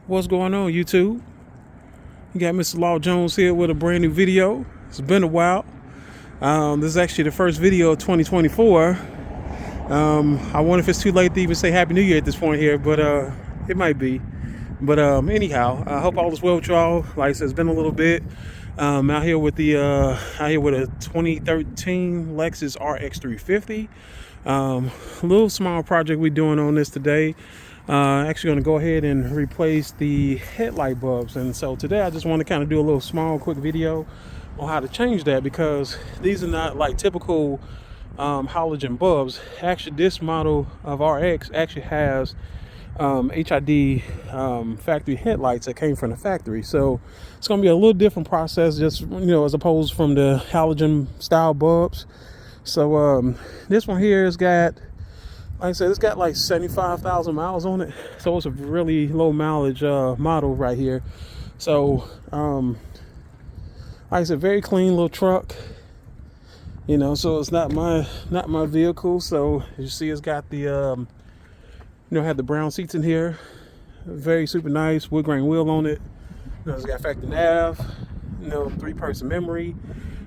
What's going on, YouTube? You got Mr. Law Jones here with a brand new video. It's been a while. This is actually the first video of 2024. I wonder if it's too late to even say Happy New Year at this point here, but it might be. But anyhow, I hope all is well with y'all. Like I said, it's been a little bit. Out here with a 2013 Lexus RX 350. A little small project we're doing on this today. Actually going to go ahead and replace the headlight bulbs, and so today I just want to kind of do a little small quick video on how to change that, because these are not like typical halogen bulbs. Actually, this model of RX actually has HID factory headlights that came from the factory, so it's going to be a little different process, just as opposed from the halogen style bulbs. So this one here has got, like I said, it's got like 75,000 miles on it, so it's a really low mileage model right here. So like I said, very clean little truck, so it's not my vehicle. So as you see, it's got the had the brown seats in here, very super nice wood grain wheel on it. It's got factory nav, 3-person memory,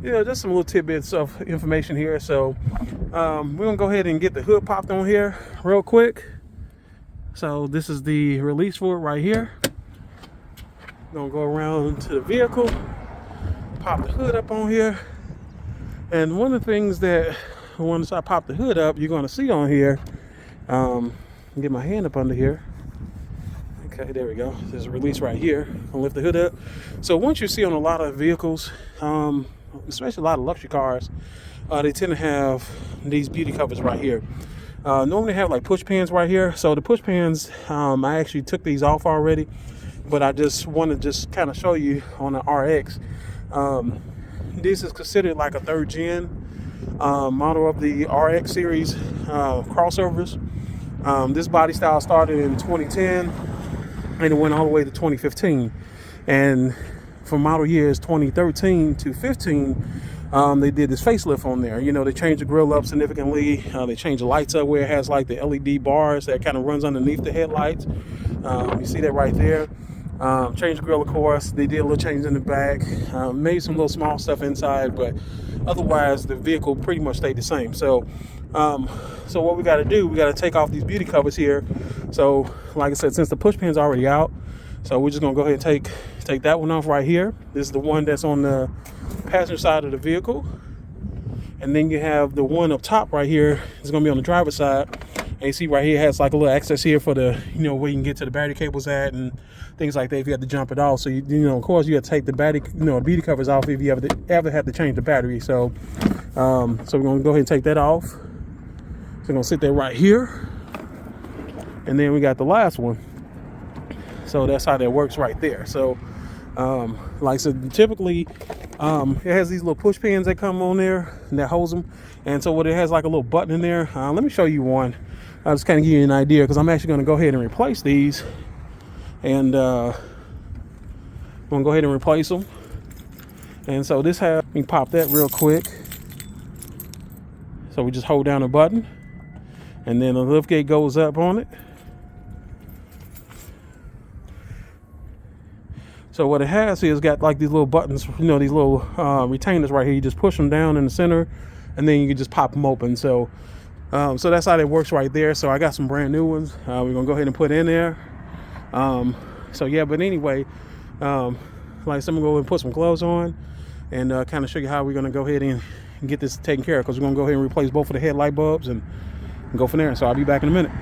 just some little tidbits of information here. So we're gonna go ahead and get the hood popped on here real quick. So this is the release for it right here. Gonna go around to the vehicle, pop the hood up on here. And one of the things that once I pop the hood up, you're gonna see on here, get my hand up under here. Okay, there we go. There's a release right here. I'll lift the hood up. So once you see on a lot of vehicles, especially a lot of luxury cars, they tend to have these beauty covers right here. Normally have like push pins right here. So the push pins, I actually took these off already, but I just want to just kind of show you on the RX. This is considered like a 3rd gen model of the RX series crossovers. This body style started in 2010 and it went all the way to 2015. And from model years 2013 to 15, they did this facelift on there. They changed the grill up significantly. They changed the lights up where it has like the LED bars that kind of runs underneath the headlights. You see that right there. Changed the grill, of course. They did a little change in the back. Made some little small stuff inside, but otherwise the vehicle pretty much stayed the same. So what we got to do, we got to take off these beauty covers here. So like I said, since the push pin's already out, so we're just gonna go ahead and take that one off right here. This is the one that's on the passenger side of the vehicle, and then you have the one up top right here. It's gonna be on the driver's side, and you see right here it has like a little access here for the where you can get to the battery cables at and things like that if you have to jump it off. So of course you have to take the battery the beauty covers off if you ever have to change the battery. So we're gonna go ahead and take that off. So we're gonna sit there right here, and then we got the last one. So that's how that works right there. So like I said, typically it has these little push pins that come on there and that holds them, and so what it has like a little button in there. Let me show you one. I'll just kind of give you an idea, because I'm actually going to go ahead and replace these, and I'm going to go ahead and replace them. And so this has, let me pop that real quick. So we just hold down a button, and then the lift gate goes up on it. So what it has is got like these little buttons, these little retainers right here. You just push them down in the center, and then you can just pop them open. So so that's how that works right there. So I got some brand new ones. We're gonna go ahead and put in there. So yeah, but anyway, like I said, I'm gonna go ahead and put some gloves on and kind of show you how we're gonna go ahead and get this taken care of, because we're gonna go ahead and replace both of the headlight bulbs and go from there. So I'll be back in a minute.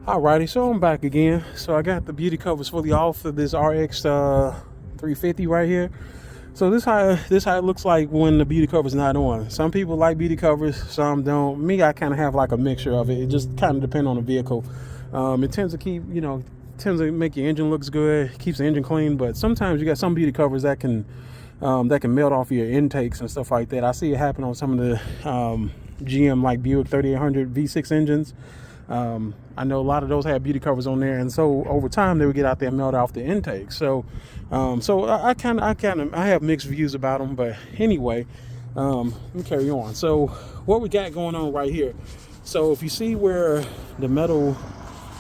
Alrighty, so I'm back again. So I got the beauty covers fully off of this RX 350 right here. So this how it looks like when the beauty cover's not on. Some people like beauty covers, some don't. Me, I kind of have like a mixture of it. It just kind of depends on the vehicle. It tends to keep, tends to make your engine looks good, keeps the engine clean. But sometimes you got some beauty covers that can melt off your intakes and stuff like that. I see it happen on some of the GM like Buick 3800 V6 engines. I know a lot of those have beauty covers on there, and so over time they would get out there and melt off the intake. So I have mixed views about them, but anyway, let me carry on. So what we got going on right here. So if you see where the metal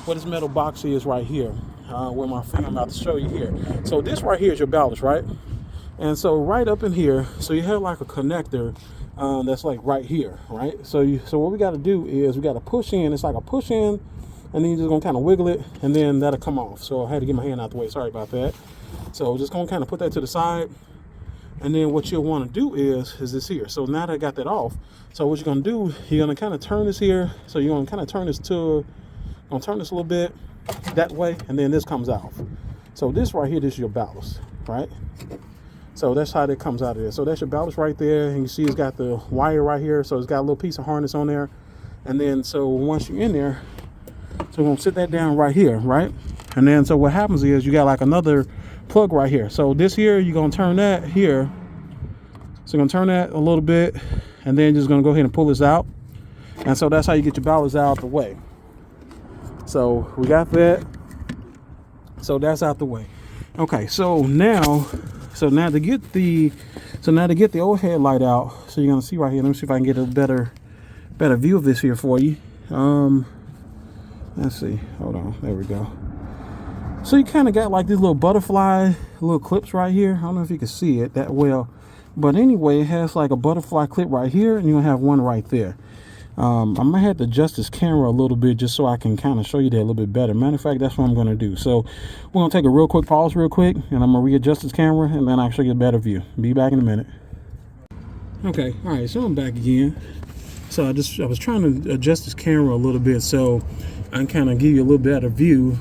what this metal box is right here. with my finger. I'm about to show you here. So this right here is your ballast, right? And so right up in here, so you have like a connector that's like right here, right? So what we got to do is we got to push in. It's like a push in, and then you're just gonna kind of wiggle it, and then that'll come off. So I had to get my hand out the way. Sorry about that. So just gonna kind of put that to the side, and then what you'll want to do is this here. So now that I got that off, so what you're gonna do, you're gonna kind of turn this here. So you're gonna kind of turn this a little bit that way, and then this comes out. So this right here, this is your ballast, right? So that's how that comes out of there. So that's your ballast right there, and you see it's got the wire right here. So it's got a little piece of harness on there, and then so once you're in there, so we're gonna sit that down right here, right? And then so what happens is you got like another plug right here. So this here, you're gonna turn that here. So you're gonna turn that a little bit, and then you're just gonna go ahead and pull this out. And so that's how you get your ballast out the way. So we got that. So that's out the way. Okay, so now to get the old headlight out, so you're gonna see right here. Let me see if I can get a better view of this here for you. Let's see. Hold on. There we go. So you kind of got like these little butterfly little clips right here. I don't know if you can see it that well, but anyway, it has like a butterfly clip right here, and you're gonna have one right there. I might have to adjust this camera a little bit just so I can kind of show you that a little bit better. Matter of fact, that's what I'm going to do. So we're going to take a real quick pause real quick, and I'm going to readjust this camera, and then I'll show you a better view. Be back in a minute. Okay, all right, so I'm back again. So I was trying to adjust this camera a little bit so I can kind of give you a little better view.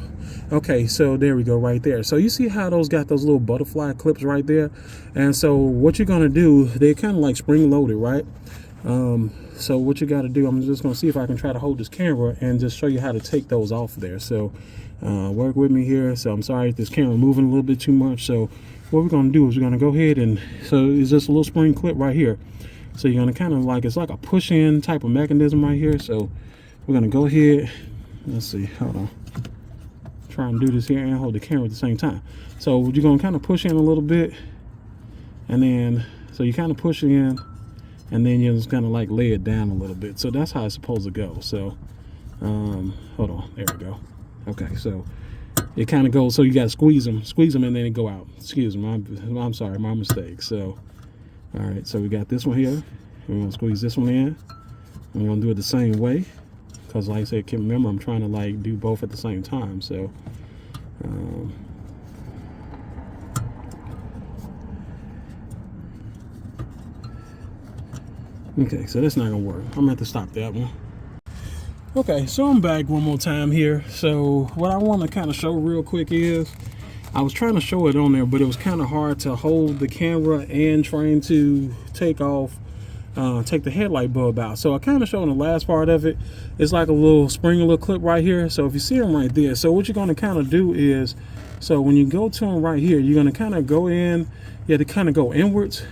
Okay, so there we go right there. So you see how those got those little butterfly clips right there? And so what you're going to do, they're kind of like spring loaded, right? So what you got to do, I'm just going to see if I can try to hold this camera and just show you how to take those off there. So work with me here. So I'm sorry if this camera moving a little bit too much. So what we're going to do is we're going to go ahead and, so it's just a little spring clip right here. So you're going to kind of like, it's like a push in type of mechanism right here. So we're going to go ahead, let's see, hold on. Try and do this here and hold the camera at the same time. So you're going to kind of push in a little bit, and then, so you kind of push in, and then you're just gonna like lay it down a little bit. So that's how it's supposed to go. So hold on, there we go. Okay, so it kind of goes, so you gotta squeeze them and then it go out. Excuse me, I'm sorry, my mistake. So all right, so we got this one here. We're gonna squeeze this one in. We're gonna do it the same way, because like I said, can't remember, I'm trying to like do both at the same time. So okay, so that's not gonna work. I'm gonna have to stop that one. Okay, so I'm back one more time here. So what I want to kind of show real quick is, I was trying to show it on there, but it was kind of hard to hold the camera and trying to take the headlight bulb out. So I kind of showed in the last part of it. It's like a little clip right here. So if you see them right there, so what you're going to kind of do is, so when you go to them right here, you're going to kind of go in, you have to kind of go inwards.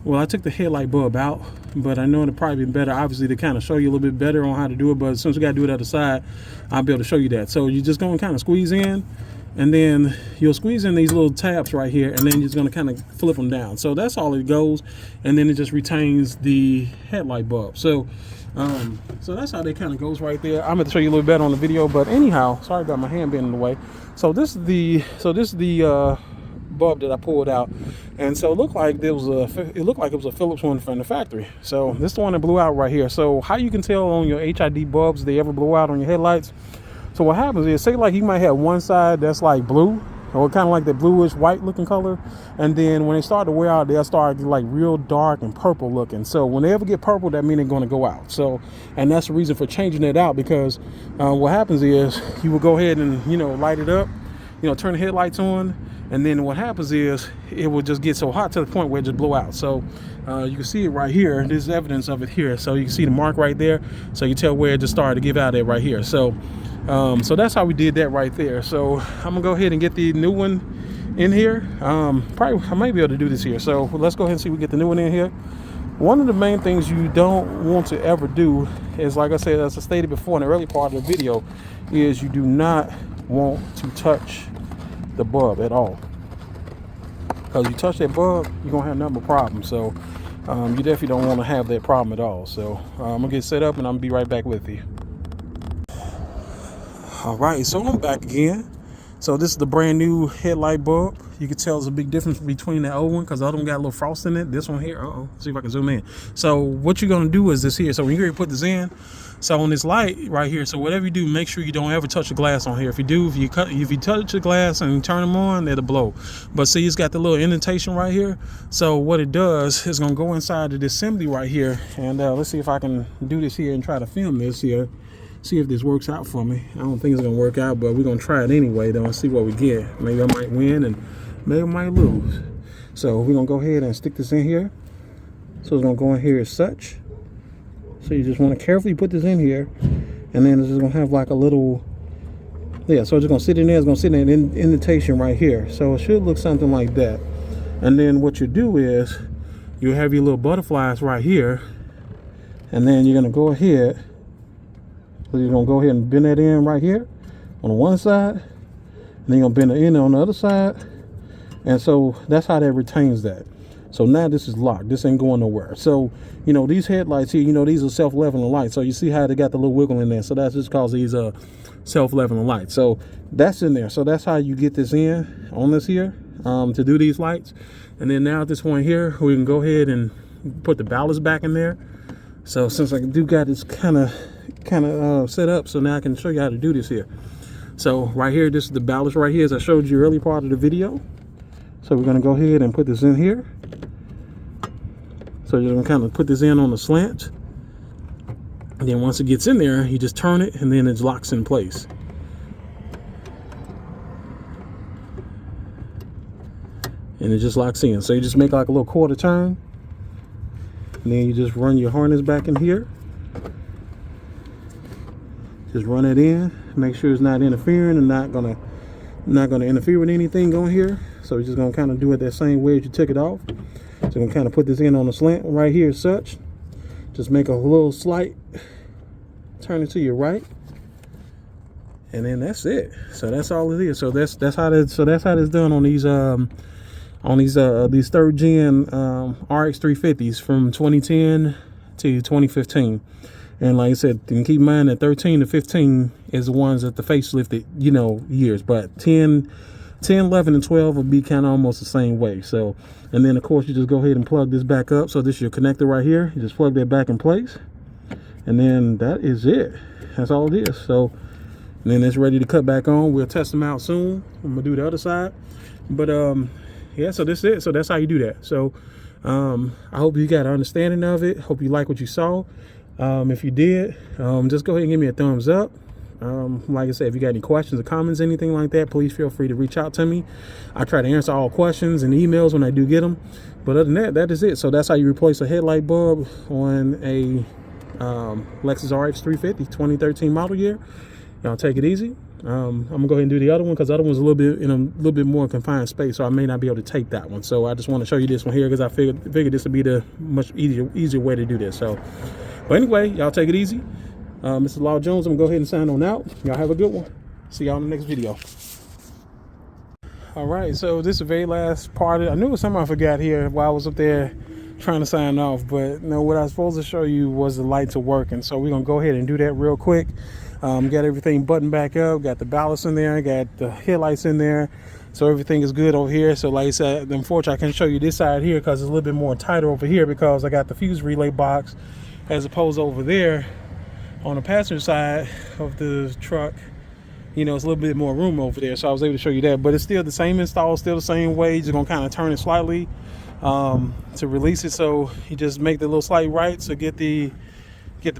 Well, I took the headlight bulb out, but I know it'd probably be better, obviously, to kind of show you a little bit better on how to do it. But since we got to do it at the side, I'll be able to show you that. So you're just going to kind of squeeze in, and then you'll squeeze in these little tabs right here, and then you're just going to kind of flip them down. So that's all it goes, and then it just retains the headlight bulb. So so that's how that kind of goes right there. I'm going to show you a little better on the video, but anyhow, sorry about my hand being in the way. So this is the bulb that I pulled out, and so it looked like it was a Phillips one from the factory. So this is the one that blew out right here. So how you can tell on your HID bulbs they ever blow out on your headlights? So what happens is, say like you might have one side that's like blue, or kind of like that bluish white looking color, and then when they start to wear out, they'll start like real dark and purple looking. So when they ever get purple, that means they're going to go out. So, and that's the reason for changing it out, because what happens is you will go ahead and light it up, turn the headlights on, and then what happens is it will just get so hot to the point where it just blow out. So you can see it right here. There's evidence of it here. So you can see the mark right there. So you tell where it just started to give out at right here. So so that's how we did that right there. So I'm gonna go ahead and get the new one in here. Probably I might be able to do this here. So let's go ahead and see if we get the new one in here. One of the main things you don't want to ever do is, like I said, as I stated before in the early part of the video, is you do not want to touch the bulb at all, because you touch that bulb, you're gonna have a number of problems. So you definitely don't want to have that problem at all. So I'm gonna get set up and I'm gonna be right back with you. All right, so I'm back again. So this is the brand new headlight bulb. You can tell there's a big difference between the old one because the other one got a little frost in it. This one here, see if I can zoom in. So what you're gonna do is this here. So when you put this in, so on this light right here, so whatever you do, make sure you don't ever touch the glass on here. If you do, if you touch the glass and you turn them on, it'll blow. But see, it's got the little indentation right here. So what it does is gonna go inside of the assembly right here, and let's see if I can do this here and try to film this here. See if this works out for me. I don't think it's gonna work out, but we're gonna try it anyway though and see what we get. Maybe I might win and maybe I might lose. So we're gonna go ahead and stick this in here. So it's gonna go in here as such. So you just want to carefully put this in here, and then it's just gonna have like a little, yeah, so it's just gonna sit in there. It's gonna sit in an indentation right here. So it should look something like that. And then what you do is you have your little butterflies right here, and then you're gonna go ahead. So you're gonna go ahead and bend that in right here on the one side, and then you're gonna bend it in on the other side, and so that's how that retains that. So now this is locked. This ain't going nowhere. So you know these headlights here, you know these are self-leveling lights. So you see how they got the little wiggle in there. So that's just cause these are self-leveling lights. So that's in there. So that's how you get this in on this here to do these lights. And then now at this point here, we can go ahead and put the ballast back in there. So since I do got this kind of set up, so now I can show you how to do this here. So right here, this is the ballast right here, as I showed you early part of the video. So we're gonna go ahead and put this in here. So you're gonna kind of put this in on the slant, and then once it gets in there, you just turn it, and then it locks in place. And it just locks in. So you just make like a little quarter turn, and then you just run your harness back in here. Just run it in, make sure it's not interfering and not gonna interfere with anything going here. So we're just gonna kind of do it that same way as you took it off. So we're gonna kind of put this in on the slant right here as such. Just make a little slight turn it to your right, and then that's it. So that's all it is. So that's how that's done on these third gen RX 350s from 2010 to 2015. And like I said, you can keep in mind that 13 to 15 is the ones that the facelifted, you know, years. But 10, 11, and 12 will be kind of almost the same way. So, and then of course you just go ahead and plug this back up. So this is your connector right here. You just plug that back in place, and then that is it. That's all it is. So, and then it's ready to cut back on. We'll test them out soon. I'm gonna do the other side. But yeah, so this is it. So that's how you do that. So I hope you got an understanding of it. Hope you like what you saw. If you did, just go ahead and give me a thumbs up. Like I said, if you got any questions or comments, anything like that, please feel free to reach out to me. I try to answer all questions and emails when I do get them. But other than that, that is it. So that's how you replace a headlight bulb on a Lexus RX 350 2013 model year. Y'all take it easy. I'm gonna go ahead and do the other one because the other one's a little bit more confined space, so I may not be able to take that one. So I just want to show you this one here because I figured this would be the much easier way to do this. So, but anyway, y'all take it easy. Mr. Law Jones, I'm gonna go ahead and sign on out. Y'all have a good one. See y'all in the next video. All right, so this is the very last part. I knew it was something I forgot here while I was up there trying to sign off, but no, what I was supposed to show you was the lights are working. So we're gonna go ahead and do that real quick. Got everything buttoned back up, got the ballast in there, got the headlights in there, so everything is good over here. So like I said, unfortunately I can't show you this side here because it's a little bit more tighter over here because I got the fuse relay box as opposed to over there on the passenger side of the truck. You know, it's a little bit more room over there, so I was able to show you that. But it's still the same install, still the same way. You're just gonna kind of turn it slightly to release it. So you just make the little slight right to get the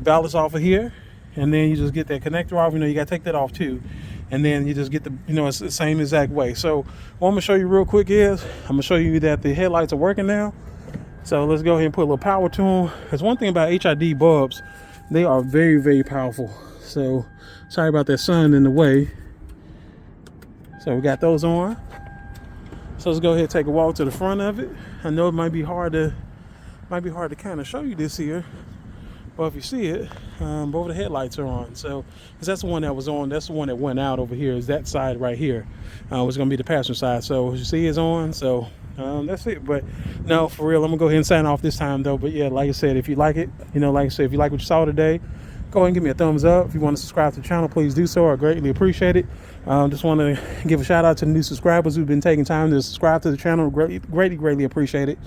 ballast off of here, and then you just get that connector off. You know, you gotta take that off too, and then you just get the, you know, it's the same exact way. So what I'm gonna show you real quick is I'm gonna show you that the headlights are working now. So let's go ahead and put a little power to them. Because one thing about HID bulbs, they are very, very powerful. So sorry about that sun in the way. So we got those on. So let's go ahead and take a walk to the front of it. I know it might be hard to kind of show you this here, but if you see it, both the headlights are on. So because that's the one that was on, that's the one that went out over here, is that side right here, was gonna be the passenger side. So as you see, it's on. So that's it. But no, for real, I'm gonna go ahead and sign off this time though. But yeah, like I said, if you like it, you know, like I said, if you like what you saw today, go ahead and give me a thumbs up. If you want to subscribe to the channel, please do so. I greatly appreciate it. Just want to give a shout out to the new subscribers who've been taking time to subscribe to the channel. Greatly appreciate it.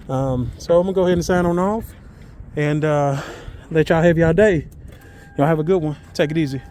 So I'm gonna go ahead and sign on off and let y'all have y'all day. Y'all have a good one. Take it easy.